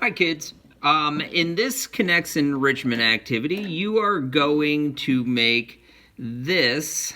Hi kids. In this KNEX enrichment activity, you are going to make this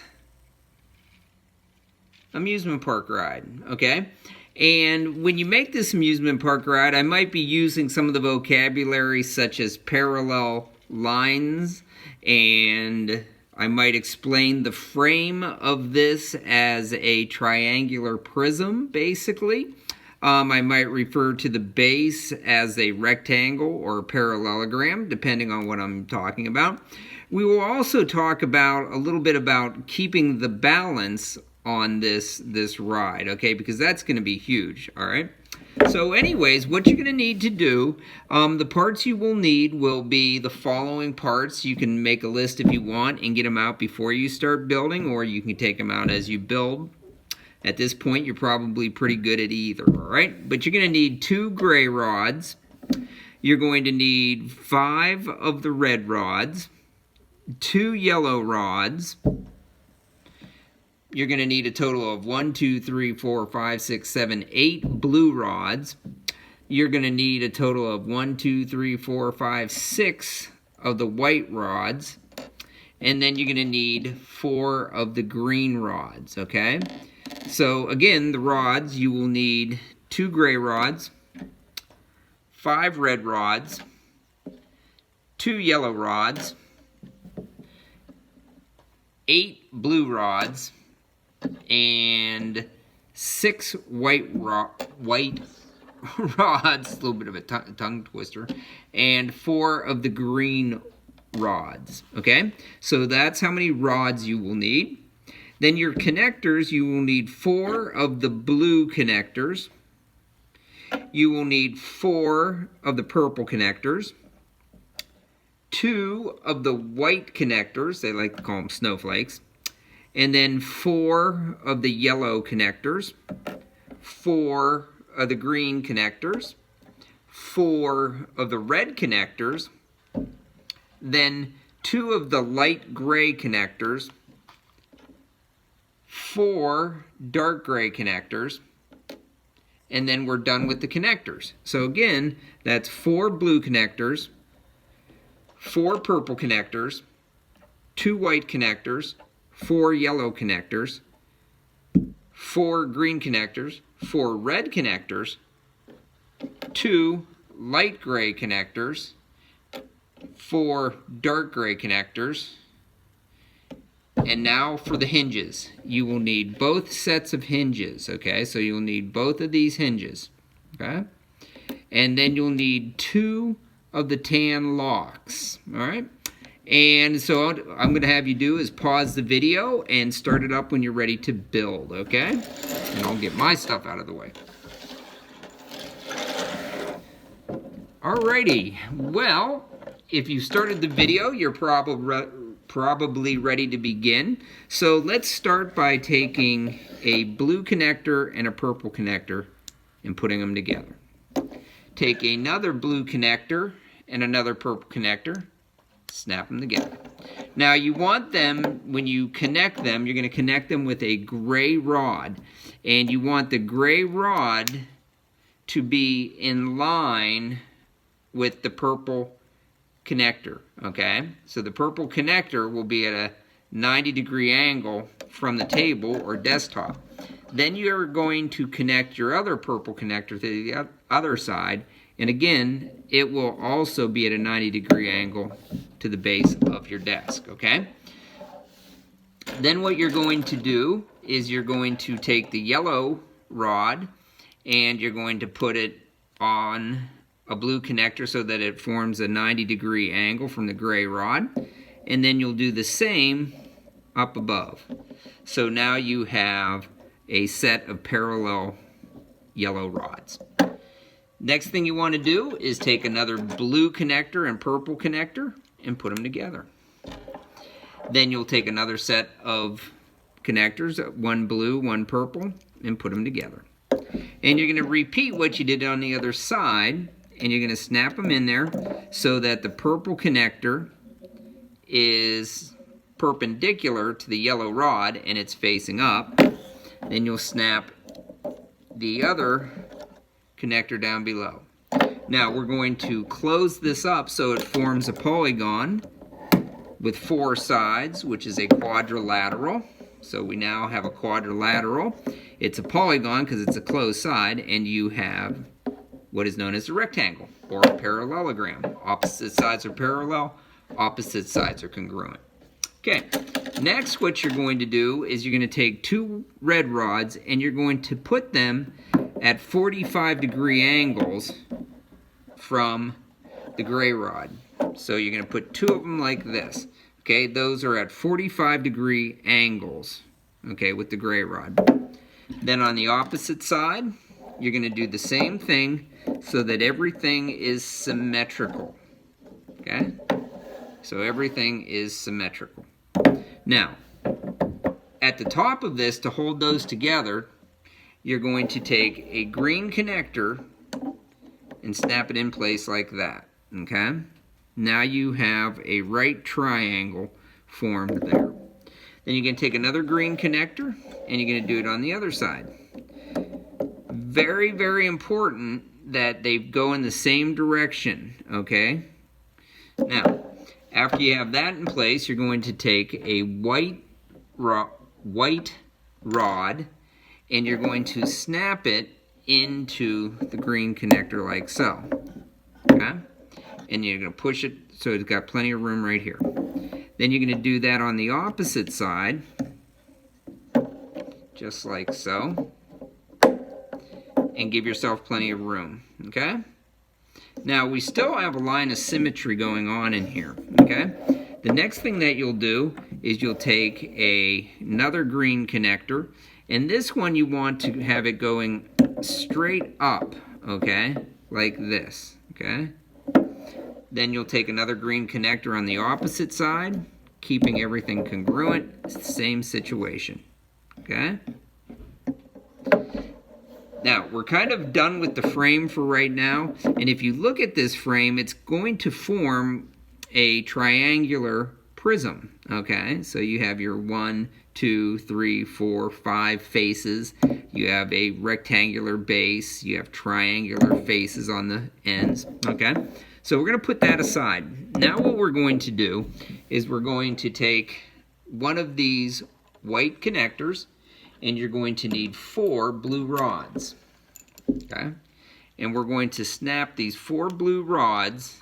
amusement park ride, okay? And when you make this amusement park ride, I might be using some of the vocabulary such as parallel lines, and I might explain the frame of this as a triangular prism, basically. I might refer to the base as a rectangle or a parallelogram, depending on what I'm talking about. We will also talk about a little bit about keeping the balance on this ride, okay? Because that's going to be huge, all right? So anyways, what you're going to need to do, the parts you will need will be the following parts. You can make a list if you want and get them out before you start building, or you can take them out as you build. At this point, you're probably pretty good at either, all right? But you're going to need 2 gray rods. You're going to need 5 of the red rods, 2 yellow rods. You're going to need a total of 1, 2, 3, 4, 5, 6, 7, 8 blue rods. You're going to need a total of 1, 2, 3, 4, 5, 6 of the white rods. And then you're going to need 4 of the green rods, okay? So again, the rods, you will need 2 gray rods, 5 red rods, 2 yellow rods, 8 blue rods, and 6 white rods, a little bit of a tongue twister, and 4 of the green rods, okay? So that's how many rods you will need. Then your connectors, you will need 4 of the blue connectors. You will need 4 of the purple connectors. 2 of the white connectors, they like to call them snowflakes. And then 4 of the yellow connectors. 4 of the green connectors. 4 of the red connectors. Then 2 of the light gray connectors. 4 dark gray connectors, and then we're done with the connectors. So again, that's 4 blue connectors, 4 purple connectors, 2 white connectors, 4 yellow connectors, 4 green connectors, 4 red connectors, 2 light gray connectors, 4 dark gray connectors. And now for the hinges. You will need both sets of hinges, okay? So you'll need both of these hinges, okay? And then you'll need 2 of the tan locks, all right? And so what I'm going to have you do is pause the video and start it up when you're ready to build, okay? And I'll get my stuff out of the way. Alrighty, well, if you started the video, you're probably ready to begin. So let's start by taking a blue connector and a purple connector and putting them together. Take another blue connector and another purple connector, snap them together. Now you want them, when you connect them, you're going to connect them with a gray rod, and you want the gray rod to be in line with the purple connector, okay? So the purple connector will be at a 90-degree angle from the table or desktop. Then you're going to connect your other purple connector to the other side, and again, it will also be at a 90-degree angle to the base of your desk, okay? Then what you're going to do is you're going to take the yellow rod and you're going to put it on a blue connector so that it forms a 90-degree angle from the gray rod, and then you'll do the same up above. So now you have a set of parallel yellow rods. Next thing you want to do is take another blue connector and purple connector and put them together. Then you'll take another set of connectors, 1 blue, 1 purple, and put them together. And you're going to repeat what you did on the other side, and you're going to snap them in there so that the purple connector is perpendicular to the yellow rod and it's facing up. Then you'll snap the other connector down below. Now we're going to close this up so it forms a polygon with 4 sides, which is a quadrilateral. So we now have a quadrilateral. It's a polygon because it's a closed side, and you have what is known as a rectangle or a parallelogram. Opposite sides are parallel, opposite sides are congruent. Okay, next what you're going to do is you're going to take 2 red rods and you're going to put them at 45-degree angles from the gray rod. So you're going to put 2 of them like this. Okay, those are at 45-degree angles, okay, with the gray rod. Then on the opposite side, you're going to do the same thing so that everything is symmetrical. Okay? So everything is symmetrical. Now, at the top of this, to hold those together, you're going to take a green connector and snap it in place like that. Okay? Now you have a right triangle formed there. Then you're going to take another green connector and you're going to do it on the other side. Very, very important that they go in the same direction, okay? Now, after you have that in place, you're going to take a white rod and you're going to snap it into the green connector like so, okay? And you're going to push it so it's got plenty of room right here. Then you're going to do that on the opposite side, just like so, and give yourself plenty of room, okay? Now, we still have a line of symmetry going on in here, okay? The next thing that you'll do is you'll take another green connector, and this one you want to have it going straight up, okay? Like this, okay? Then you'll take another green connector on the opposite side, keeping everything congruent, same situation, okay? Now, we're kind of done with the frame for right now, and if you look at this frame, it's going to form a triangular prism, okay? So you have your 1, 2, 3, 4, 5 faces. You have a rectangular base. You have triangular faces on the ends, okay? So we're going to put that aside. Now what we're going to do is we're going to take one of these white connectors and you're going to need 4 blue rods, okay? And we're going to snap these 4 blue rods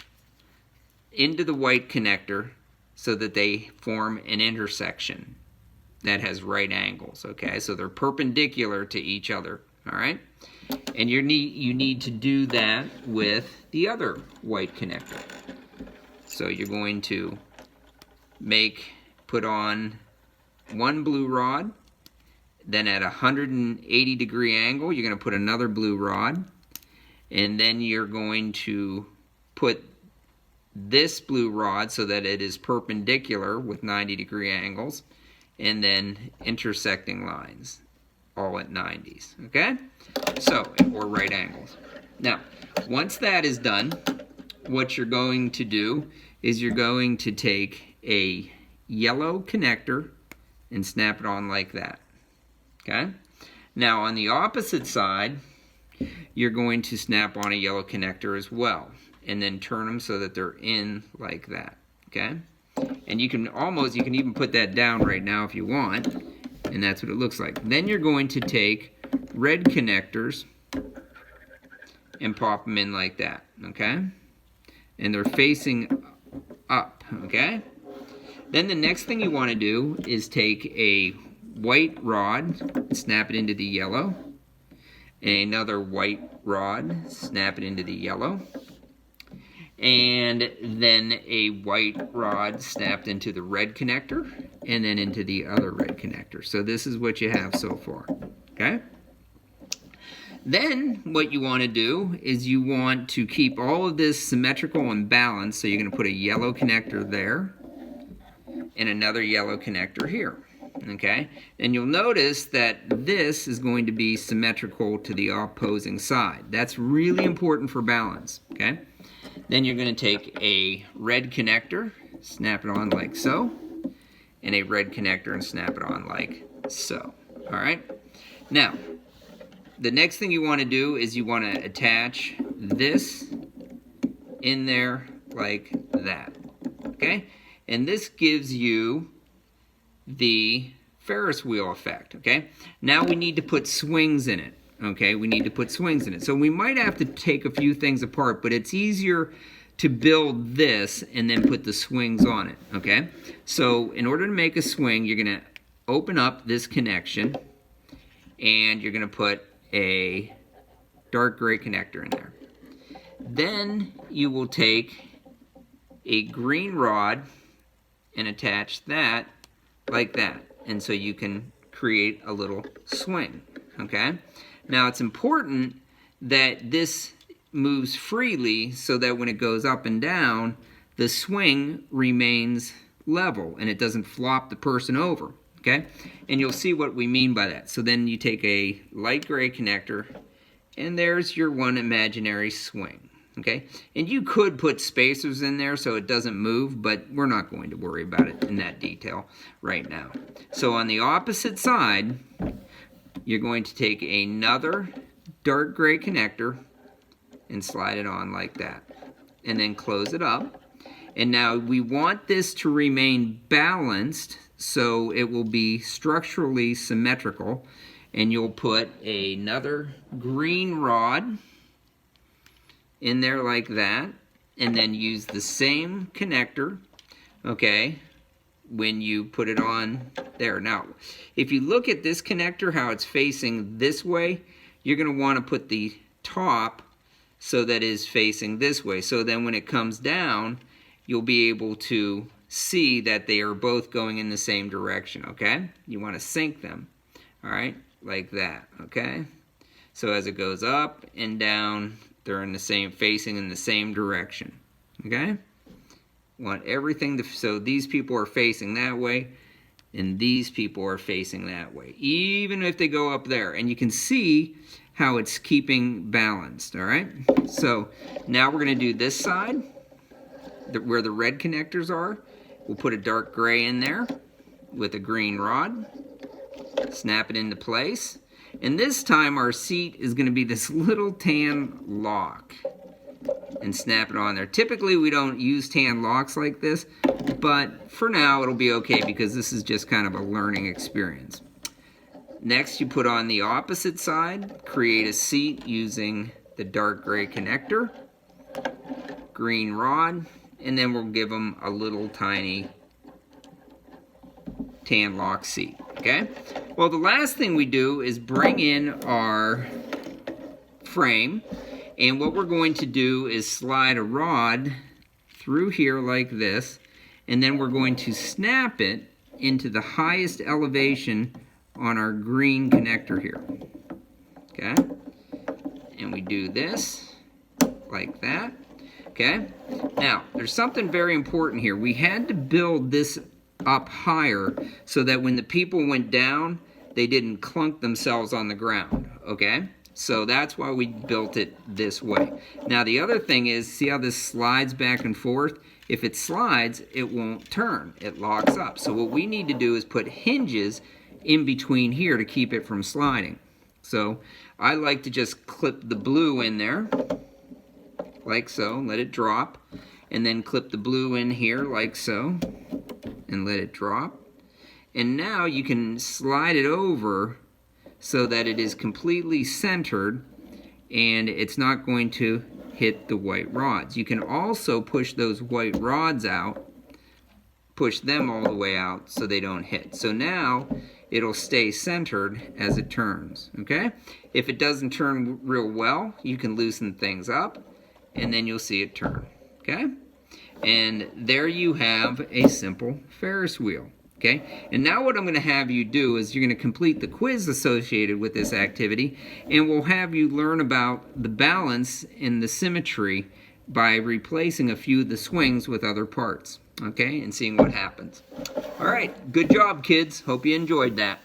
into the white connector so that they form an intersection that has right angles, okay? So they're perpendicular to each other, all right? And you need to do that with the other white connector. So you're going to put on 1 blue rod, then at a 180-degree angle, you're going to put another blue rod, and then you're going to put this blue rod so that it is perpendicular with 90-degree angles, and then intersecting lines, all at 90s, okay? So, or right angles. Now, once that is done, what you're going to do is you're going to take a yellow connector and snap it on like that, okay? Now, on the opposite side, you're going to snap on a yellow connector as well, and then turn them so that they're in like that, okay? And you can even put that down right now if you want, and that's what it looks like. Then you're going to take red connectors and pop them in like that, okay? And they're facing up, okay? Then the next thing you want to do is take a white rod, snap it into the yellow, and another white rod, snap it into the yellow, and then a white rod snapped into the red connector, and then into the other red connector. So this is what you have so far, okay? Then what you want to do is you want to keep all of this symmetrical and balanced, so you're going to put a yellow connector there and another yellow connector here, okay? And you'll notice that this is going to be symmetrical to the opposing side. That's really important for balance, okay? Then you're going to take a red connector, snap it on like so, and a red connector and snap it on like so, all right? Now, the next thing you want to do is you want to attach this in there like that. Okay? And this gives you the Ferris wheel effect. Okay? Now we need to put swings in it. Okay? We need to put swings in it. So we might have to take a few things apart, but it's easier to build this and then put the swings on it. Okay? So in order to make a swing, you're going to open up this connection and you're going to put a dark gray connector in there. Then you will take a green rod and attach that like that. And so you can create a little swing. Okay? Now it's important that this moves freely so that when it goes up and down, the swing remains level and it doesn't flop the person over. Okay? And you'll see what we mean by that. So then you take a light gray connector and there's your one imaginary swing. Okay? And you could put spacers in there so it doesn't move, but we're not going to worry about it in that detail right now. So on the opposite side, you're going to take another dark gray connector and slide it on like that. And then close it up. And now we want this to remain balanced so it will be structurally symmetrical. And you'll put another green rod in there like that, and then use the same connector, okay, when you put it on there. Now, if you look at this connector, how it's facing this way, you're going to want to put the top so that it is facing this way. So then when it comes down, you'll be able to see that they are both going in the same direction, okay? You want to sync them, all right, like that, okay? So as it goes up and down, they're in the same, facing in the same direction, okay? Want everything to, so these people are facing that way, and these people are facing that way, even if they go up there. And you can see how it's keeping balanced, all right? So now we're gonna do this side, where the red connectors are. We'll put a dark gray in there with a green rod, snap it into place. And this time our seat is going to be this little tan lock. And snap it on there. Typically we don't use tan locks like this, but for now it'll be okay because this is just kind of a learning experience. Next you put on the opposite side, create a seat using the dark gray connector, green rod, and then we'll give them a little tiny tan lock seat, okay? Well, the last thing we do is bring in our frame, and what we're going to do is slide a rod through here like this, and then we're going to snap it into the highest elevation on our green connector here, okay? And we do this like that, okay? Now, there's something very important here. We had to build this up higher so that when the people went down, they didn't clunk themselves on the ground, okay? So that's why we built it this way. Now the other thing is, see how this slides back and forth? If it slides, it won't turn. It locks up. So what we need to do is put hinges in between here to keep it from sliding. So I like to just clip the blue in there, like so, let it drop, and then clip the blue in here like so, and let it drop. And now you can slide it over so that it is completely centered and it's not going to hit the white rods. You can also push those white rods out, push them all the way out so they don't hit. So now it'll stay centered as it turns, okay? If it doesn't turn real well, you can loosen things up and then you'll see it turn, okay? And there you have a simple Ferris wheel, okay? And now what I'm going to have you do is you're going to complete the quiz associated with this activity, and we'll have you learn about the balance and the symmetry by replacing a few of the swings with other parts, okay? And seeing what happens. All right, good job, kids. Hope you enjoyed that.